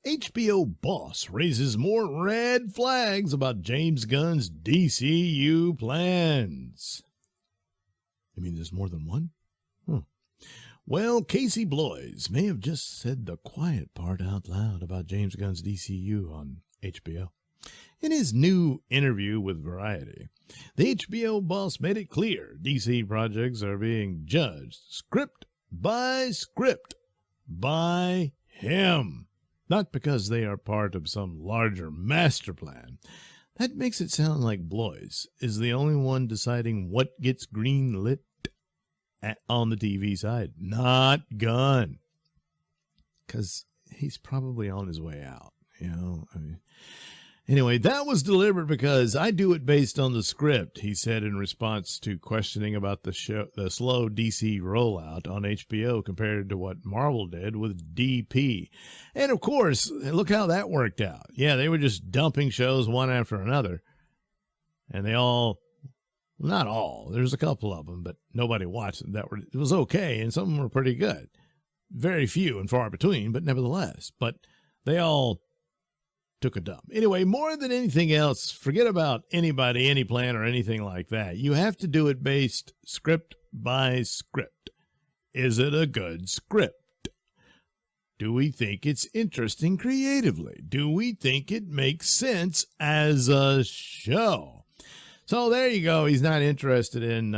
HBO boss raises more red flags about James Gunn's DCU plans. You mean there's more than one? Well, Casey Bloys may have just said the quiet part out loud about James Gunn's DCU on HBO. In his new interview with Variety, the HBO boss made it clear DC projects are being judged script by him, not because they are part of some larger master plan. That makes it sound like Bloys is the only one deciding what gets green-lit on the TV side, not Gunn, because he's probably on his way out, Anyway, that was deliberate because I do it based on the script, he said in response to questioning about the slow DC rollout on HBO compared to what Marvel did with DP. And of course, look how that worked out. Yeah, they were just dumping shows one after another, and they all, not all, there's a couple of them, but nobody watched them. It was okay, and some of them were pretty good. Very few and far between, but nevertheless. But they all took a dump. Anyway, more than anything else, forget about anybody, any plan, or anything like that. You have to do it based script by script. Is it a good script? Do we think it's interesting creatively? Do we think it makes sense as a show? So there you go. He's not interested in,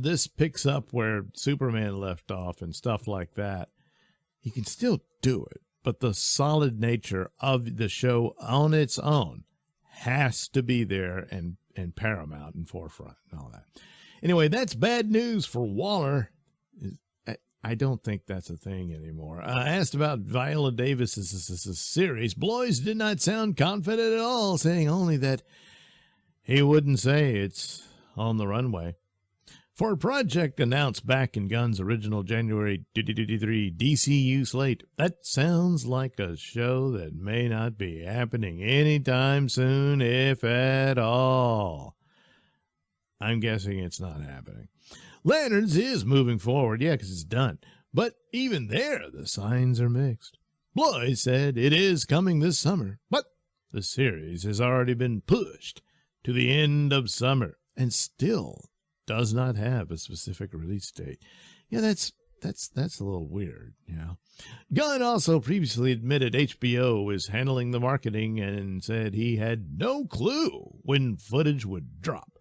this picks up where Superman left off and stuff like that. He can still do it, but the solid nature of the show on its own has to be there and paramount and forefront and all that. Anyway, that's bad news for Waller. I don't think that's a thing anymore. Asked about Viola Davis's series, Bloys did not sound confident at all, saying only that he wouldn't say it's on the runway. For a project announced back in Gunn's original January 2023 DCU slate, that sounds like a show that may not be happening anytime soon, if at all. I'm guessing it's not happening. Lanterns is moving forward, because it's done. But even there, the signs are mixed. Bloys said it is coming this summer, but the series has already been pushed to the end of summer and still does not have a specific release date. That's a little weird, Gunn also previously admitted HBO is handling the marketing and said he had no clue when footage would drop,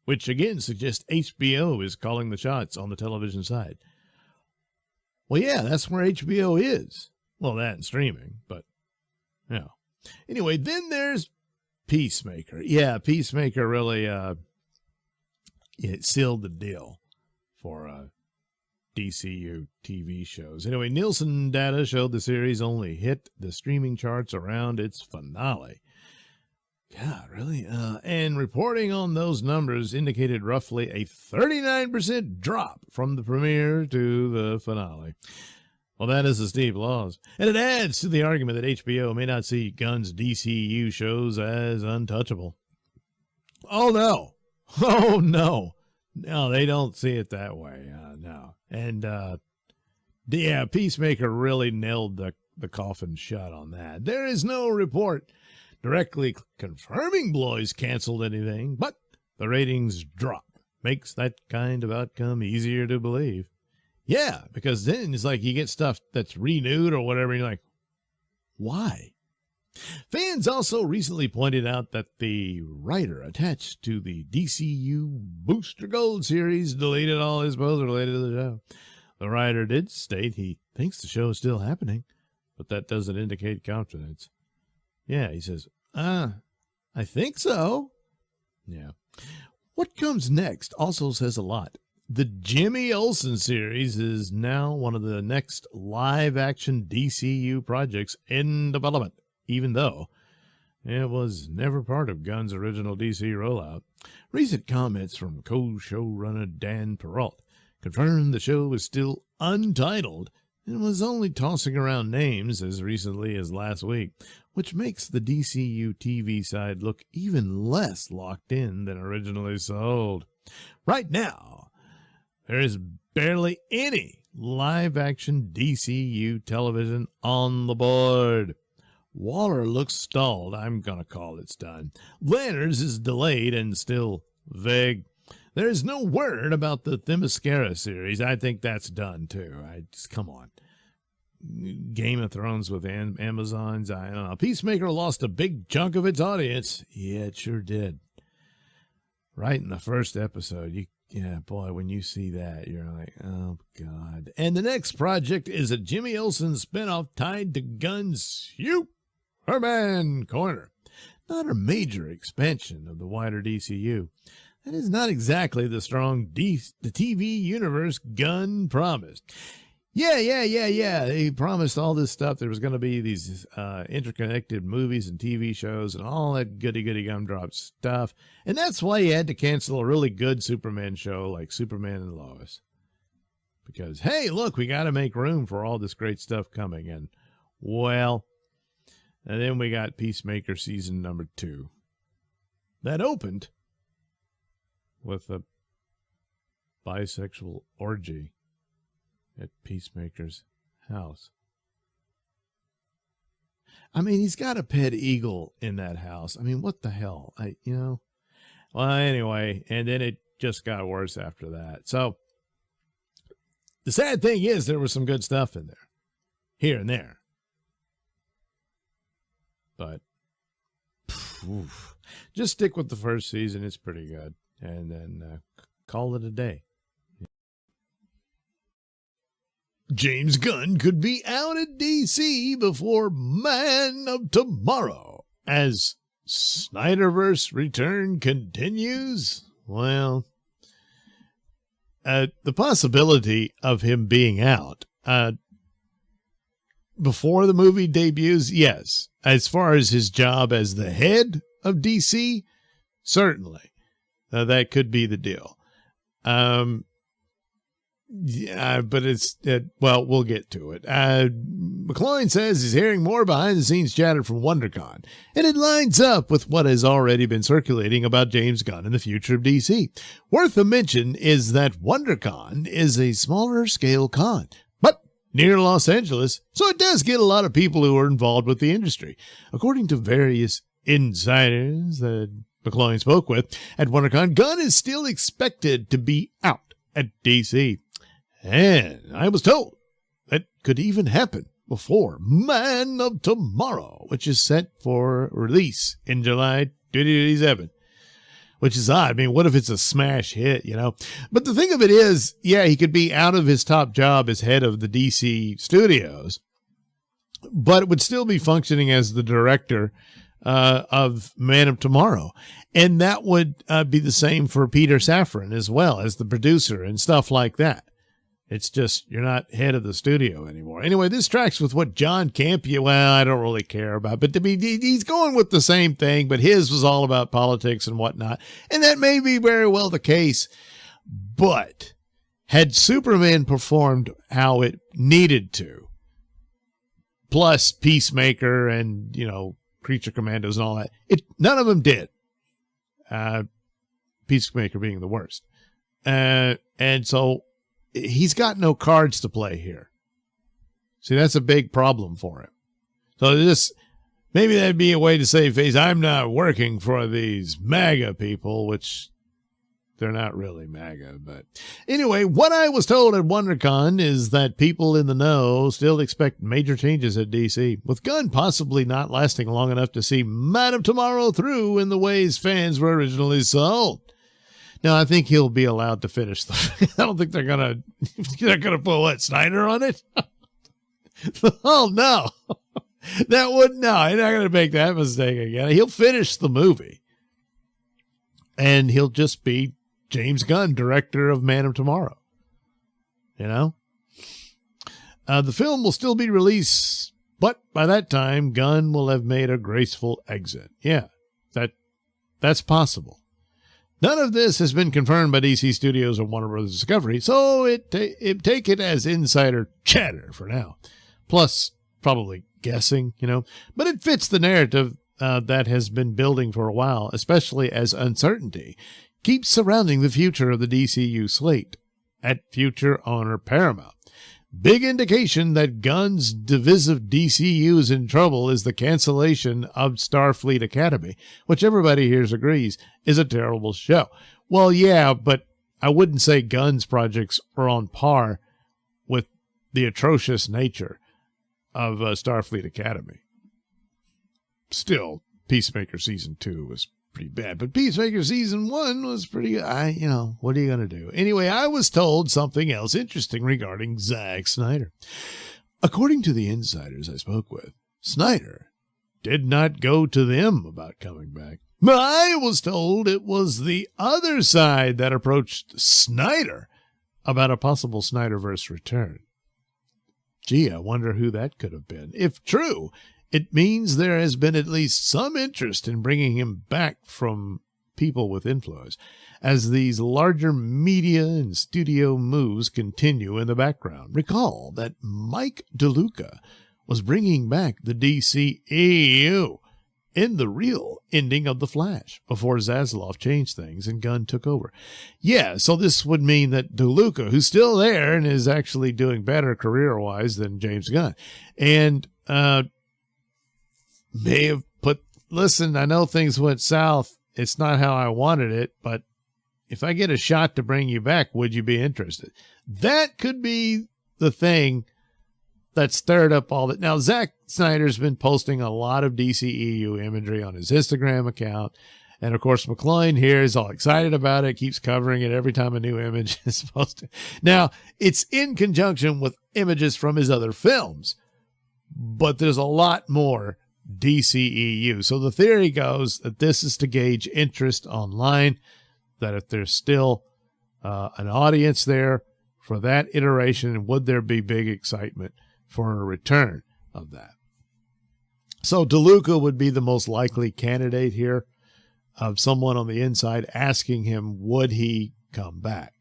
which again suggests HBO is calling the shots on the television side. Well, that's where HBO is. Well, that and streaming, but, Anyway, then there's Peacemaker. Yeah, Peacemaker really, it sealed the deal for DCU TV shows. Anyway, Nielsen data showed the series only hit the streaming charts around its finale. God, really? And reporting on those numbers indicated roughly a 39% drop from the premiere to the finale. Well, that is a steep loss. And it adds to the argument that HBO may not see Gunn's DCU shows as untouchable. Oh, no. Oh, no. No, they don't see it that way. No. And, Peacemaker really nailed the coffin shut on that. There is no report directly confirming Bloys canceled anything, but the ratings drop. Makes that kind of outcome easier to believe. Yeah, because then it's like you get stuff that's renewed or whatever, and you're like, why? Fans also recently pointed out that the writer attached to the DCU Booster Gold series deleted all his posts related to the show. The writer did state he thinks the show is still happening, but that doesn't indicate confidence. Yeah, he says, I think so. Yeah. What comes next also says a lot. The Jimmy Olsen series is now one of the next live-action DCU projects in development, even though it was never part of Gunn's original DC rollout. Recent comments from co-showrunner Dan Perrault confirmed the show was still untitled and was only tossing around names as recently as last week, which makes the DCU TV side look even less locked in than originally sold. Right now, there is barely any live-action DCU television on the board. Waller looks stalled. I'm going to call it's done. Lanners is delayed and still vague. There is no word about the Themyscira series. I think that's done too. Come on. Game of Thrones with Amazons. I don't know. Peacemaker lost a big chunk of its audience. Yeah, it sure did. Right in the first episode. Yeah, boy, when you see that, you're like, oh, God. And the next project is a Jimmy Olsen spinoff tied to Gunn's Superman Corner. Not a major expansion of the wider DCU. That is not exactly the strong the TV universe Gunn promised. Yeah. He promised all this stuff. There was going to be these interconnected movies and TV shows and all that goody gumdrop stuff. And that's why he had to cancel a really good Superman show like Superman and Lois. Because, hey, look, we got to make room for all this great stuff coming. And then we got Peacemaker season number 2. That opened with a bisexual orgy at Peacemaker's house. I mean, he's got a pet eagle in that house. I mean, what the hell? Well, anyway, and then it just got worse after that. So the sad thing is there was some good stuff in there, here and there. But just stick with the first season. It's pretty good. And then call it a day. James Gunn could be out at DC before Man of Tomorrow as Snyderverse return continues. Well, the possibility of him being out before the movie debuts, yes. As far as his job as the head of DC, certainly. That could be the deal. Yeah, but we'll get to it. McCloy says he's hearing more behind-the-scenes chatter from WonderCon, and it lines up with what has already been circulating about James Gunn and the future of DC. Worth a mention is that WonderCon is a smaller-scale con, but near Los Angeles, so it does get a lot of people who are involved with the industry. According to various insiders that McCloy spoke with at WonderCon, Gunn is still expected to be out at DC. And I was told that could even happen before Man of Tomorrow, which is set for release in July 2027, which is odd. I mean, what if it's a smash hit, But the thing of it is, yeah, he could be out of his top job as head of the DC studios, but it would still be functioning as the director of Man of Tomorrow. And that would be the same for Peter Safran as well as the producer and stuff like that. It's just, you're not head of the studio anymore. Anyway, this tracks with what John Campea, I don't really care about, but he's going with the same thing, but his was all about politics and whatnot. And that may be very well the case, but had Superman performed how it needed to, plus Peacemaker and, Creature Commandos and all that, none of them did. Peacemaker being the worst. And so he's got no cards to play here. See, that's a big problem for him. So maybe that'd be a way to save face. I'm not working for these MAGA people, which they're not really MAGA. But anyway, what I was told at WonderCon is that people in the know still expect major changes at DC, with Gunn possibly not lasting long enough to see Man of Tomorrow through in the ways fans were originally sold. Now, I think he'll be allowed to finish. I don't think they're gonna put Snyder on it. Oh no, he's not gonna make that mistake again. He'll finish the movie, and he'll just be James Gunn, director of Man of Tomorrow. The film will still be released, but by that time, Gunn will have made a graceful exit. Yeah, that's possible. None of this has been confirmed by DC Studios or Warner Bros. Discovery, so take it as insider chatter for now. Plus, probably guessing, But it fits the narrative that has been building for a while, especially as uncertainty keeps surrounding the future of the DCU slate at future owner Paramount. Big indication that Gunn's divisive DCU is in trouble is the cancellation of Starfleet Academy, which everybody here agrees is a terrible show. Well, yeah, but I wouldn't say Gunn's projects are on par with the atrocious nature of Starfleet Academy. Still, Peacemaker Season 2 was pretty bad, but Peacemaker Season 1 was pretty good. What are you going to do? Anyway, I was told something else interesting regarding Zack Snyder. According to the insiders I spoke with, Snyder did not go to them about coming back. I was told it was the other side that approached Snyder about a possible Snyderverse return. Gee, I wonder who that could have been. If true, it means there has been at least some interest in bringing him back from people with influence, as these larger media and studio moves continue in the background. Recall that Mike DeLuca was bringing back the DCEU in the real ending of The Flash before Zaslav changed things and Gunn took over. Yeah, so this would mean that DeLuca, who's still there and is actually doing better career-wise than James Gunn, and may have put, listen, I know things went south. It's not how I wanted it, but if I get a shot to bring you back, would you be interested? That could be the thing that stirred up all that. Now, Zack Snyder's been posting a lot of DCEU imagery on his Instagram account. And of course, McCloyne here is all excited about it, keeps covering it every time a new image is posted. Now, it's in conjunction with images from his other films, but there's a lot more DCEU. So the theory goes that this is to gauge interest online, that if there's still an audience there for that iteration, would there be big excitement for a return of that? So DeLuca would be the most likely candidate here, of someone on the inside asking him, would he come back?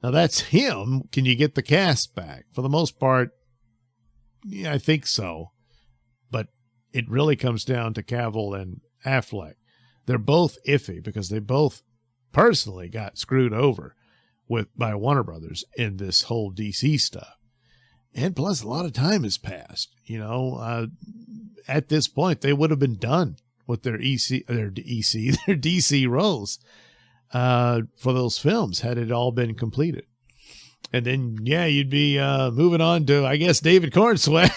Now that's him. Can you get the cast back? For the most part, yeah, I think so. But it really comes down to Cavill and Affleck. They're both iffy because they both personally got screwed over by Warner Brothers in this whole DC stuff. And plus, a lot of time has passed. At this point, they would have been done with their DC roles for those films had it all been completed. And then, yeah, you'd be moving on to, I guess, David Cornsweet,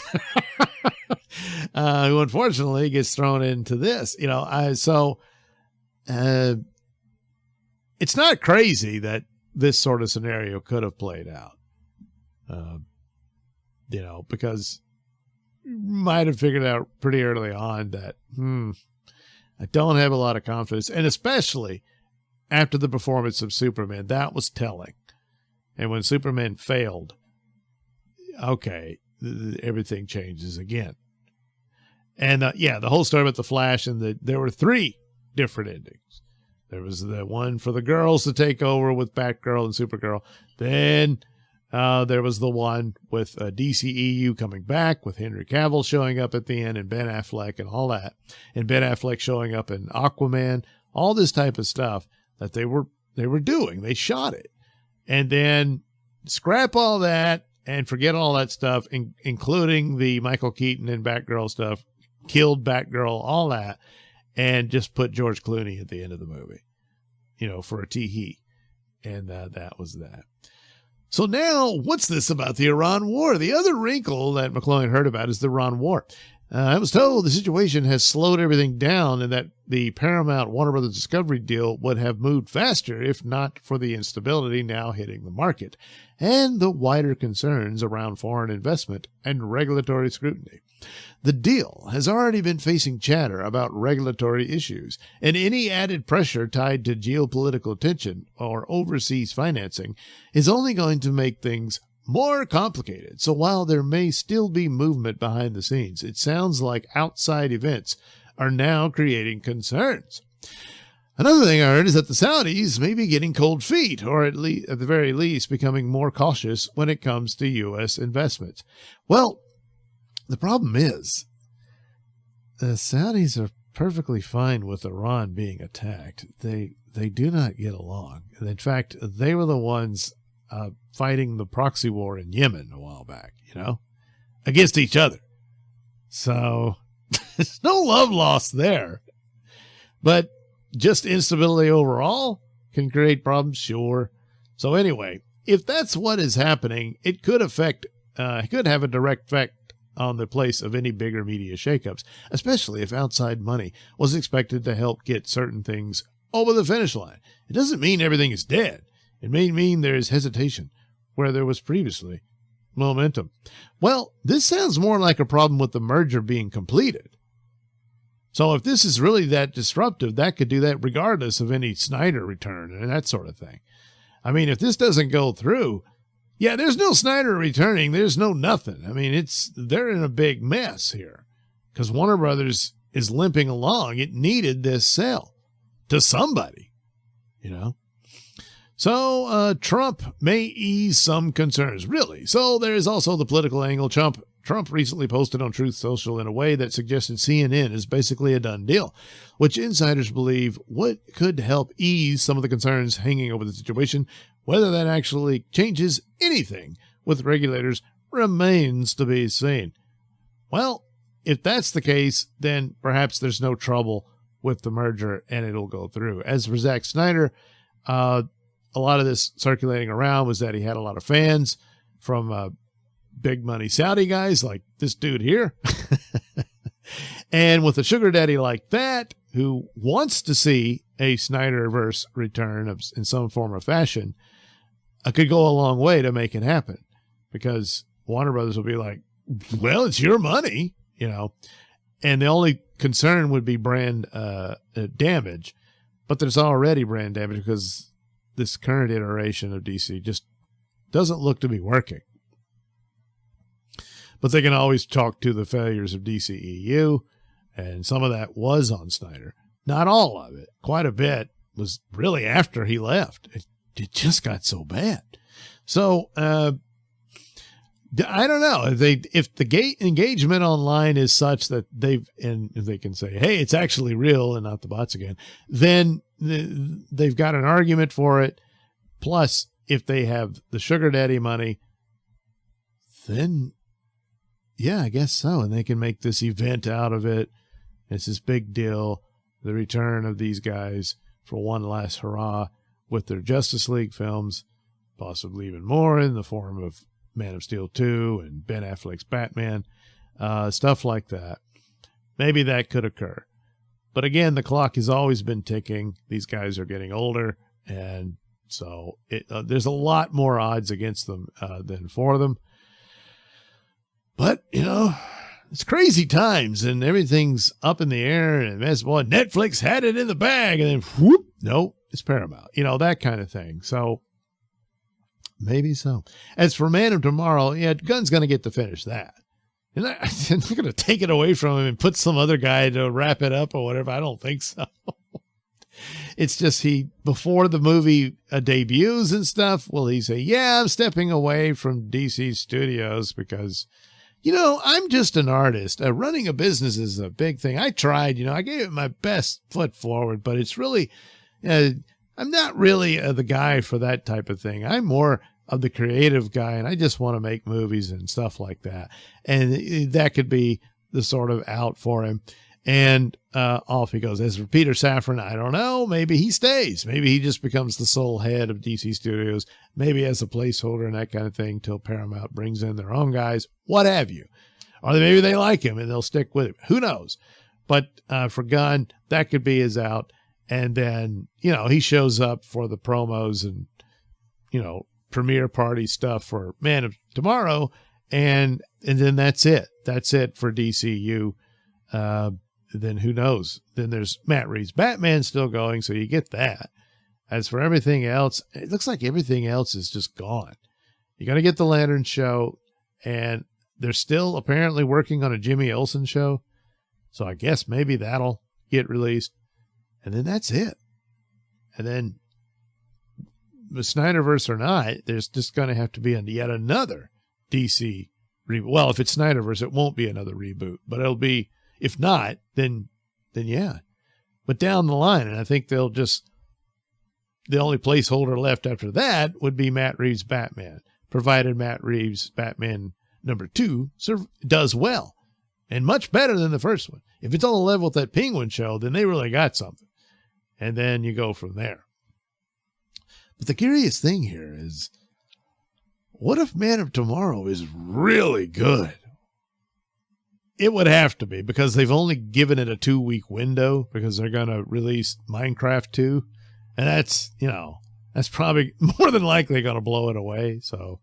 who unfortunately gets thrown into this. It's not crazy that this sort of scenario could have played out. Because you might have figured out pretty early on that, I don't have a lot of confidence. And especially after the performance of Superman, that was telling. And when Superman failed, okay, everything changes again. And the whole story about the Flash, and there were 3 different endings. There was the one for the girls to take over with Batgirl and Supergirl. Then there was the one with DCEU coming back with Henry Cavill showing up at the end and Ben Affleck and all that. And Ben Affleck showing up in Aquaman, all this type of stuff that they were doing. They shot it. And then scrap all that and forget all that stuff, including the Michael Keaton and Batgirl stuff, killed Batgirl, all that, and just put George Clooney at the end of the movie, for a tee-hee. And that was that. So now, what's this about the Iran war? The other wrinkle that McCloyne heard about is the Iran war. I was told the situation has slowed everything down and that the Paramount Warner Brothers Discovery deal would have moved faster if not for the instability now hitting the market and the wider concerns around foreign investment and regulatory scrutiny. The deal has already been facing chatter about regulatory issues, and any added pressure tied to geopolitical tension or overseas financing is only going to make things more complicated. So while there may still be movement behind the scenes, it sounds like outside events are now creating concerns. Another thing I heard is that the Saudis may be getting cold feet, or at the very least becoming more cautious when it comes to U.S. investments. Well, the problem is the Saudis are perfectly fine with Iran being attacked. They do not get along. And in fact, they were the ones fighting the proxy war in Yemen a while back, against each other. So there's no love lost there. But just instability overall can create problems, sure. So anyway, if that's what is happening, it could could have a direct effect on the place of any bigger media shakeups, especially if outside money was expected to help get certain things over the finish line. It doesn't mean everything is dead. It may mean there is hesitation where there was previously momentum. Well, this sounds more like a problem with the merger being completed. So if this is really that disruptive, that could do that regardless of any Snyder return and that sort of thing. I mean, if this doesn't go through, yeah, there's no Snyder returning. There's no nothing. I mean, they're in a big mess here because Warner Brothers is limping along. It needed this sale to somebody, So Trump may ease some concerns, really. So there is also the political angle. Trump recently posted on Truth Social in a way that suggested CNN is basically a done deal, which insiders believe what could help ease some of the concerns hanging over the situation. Whether that actually changes anything with regulators remains to be seen. Well, if that's the case, then perhaps there's no trouble with the merger and it'll go through. As for Zack Snyder, a lot of this circulating around was that he had a lot of fans from big money Saudi guys like this dude here. And with a sugar daddy like that, who wants to see a Snyderverse return in some form or fashion, I could go a long way to make it happen, because Warner Brothers will be like, well, it's your money, and the only concern would be brand damage, but there's already brand damage because this current iteration of DC just doesn't look to be working. But they can always talk to the failures of DCEU, and some of that was on Snyder. Not all of it. Quite a bit was really after he left. It just got so bad. So I don't know if the engagement online is such that if they can say, hey, it's actually real and not the bots again, then they've got an argument for it. Plus, if they have the sugar daddy money, then yeah, I guess so. And they can make this event out of it. It's this big deal. The return of these guys for one last hurrah with their Justice League films, possibly even more in the form of Man of Steel 2 and Ben Affleck's Batman, stuff like that. Maybe that could occur. But again, the clock has always been ticking. These guys are getting older, and so there's a lot more odds against them than for them. But, it's crazy times, and everything's up in the air, and Netflix had it in the bag, and then whoop, nope, it's Paramount, that kind of thing. So maybe so. As for Man of Tomorrow, yeah, Gunn's going to get to finish that. And I'm not going to take it away from him and put some other guy to wrap it up or whatever. I don't think so. It's just before the movie debuts and stuff, will he say, yeah, I'm stepping away from DC Studios because, I'm just an artist. Running a business is a big thing. I tried, I gave it my best foot forward, but it's really, I'm not really the guy for that type of thing. I'm more of the creative guy, and I just want to make movies and stuff like that. And that could be the sort of out for him. And off he goes. As for Peter Safran, I don't know. Maybe he stays. Maybe he just becomes the sole head of DC Studios, maybe as a placeholder and that kind of thing till Paramount brings in their own guys, what have you. Or maybe they like him and they'll stick with him. Who knows? But for Gunn, that could be his out. And then, he shows up for the promos and, premiere party stuff for Man of Tomorrow. And then that's it. That's it for DCU. Then who knows? Then there's Matt Reeves' Batman still going, so you get that. As for everything else, it looks like everything else is just gone. You're going to get the Lantern show, and they're still apparently working on a Jimmy Olsen show. So I guess maybe that'll get released. And then that's it. And then the Snyderverse or not, there's just going to have to be yet another DC reboot. Well, if it's Snyderverse, it won't be another reboot, but it'll be, if not, then yeah. But down the line, and I think they'll just, the only placeholder left after that would be Matt Reeves' Batman, provided Matt Reeves' Batman #2 does well and much better than the first one. If it's on the level with that Penguin show, then they really got something. And then you go from there. But the curious thing here is, what if Man of Tomorrow is really good? It would have to be, because they've only given it a 2-week window because they're going to release Minecraft 2. And that's, that's probably more than likely going to blow it away. So,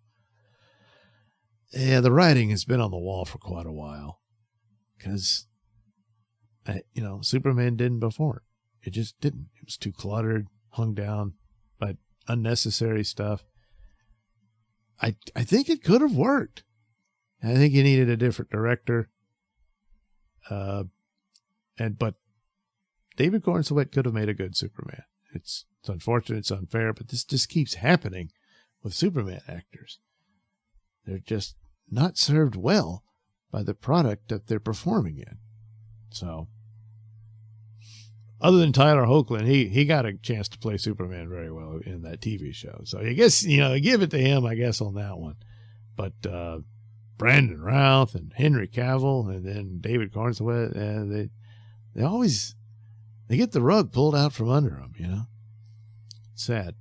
yeah, the writing has been on the wall for quite a while because, Superman didn't before. It just didn't. It was too cluttered, hung down by unnecessary stuff. I think it could have worked. I think you needed a different director. But David Corenswet could have made a good Superman. It's unfortunate, it's unfair, but this just keeps happening with Superman actors. They're just not served well by the product that they're performing in. So, other than Tyler Hoechlin, he got a chance to play Superman very well in that TV show. So I guess, give it to him, I guess, on that one. But Brandon Routh and Henry Cavill and then David Corenswet, they get the rug pulled out from under them, Sad.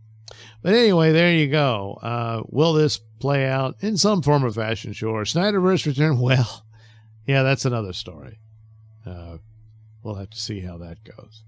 But anyway, there you go. Will this play out in some form or fashion? Sure. Snyderverse return? Well, yeah, that's another story. We'll have to see how that goes.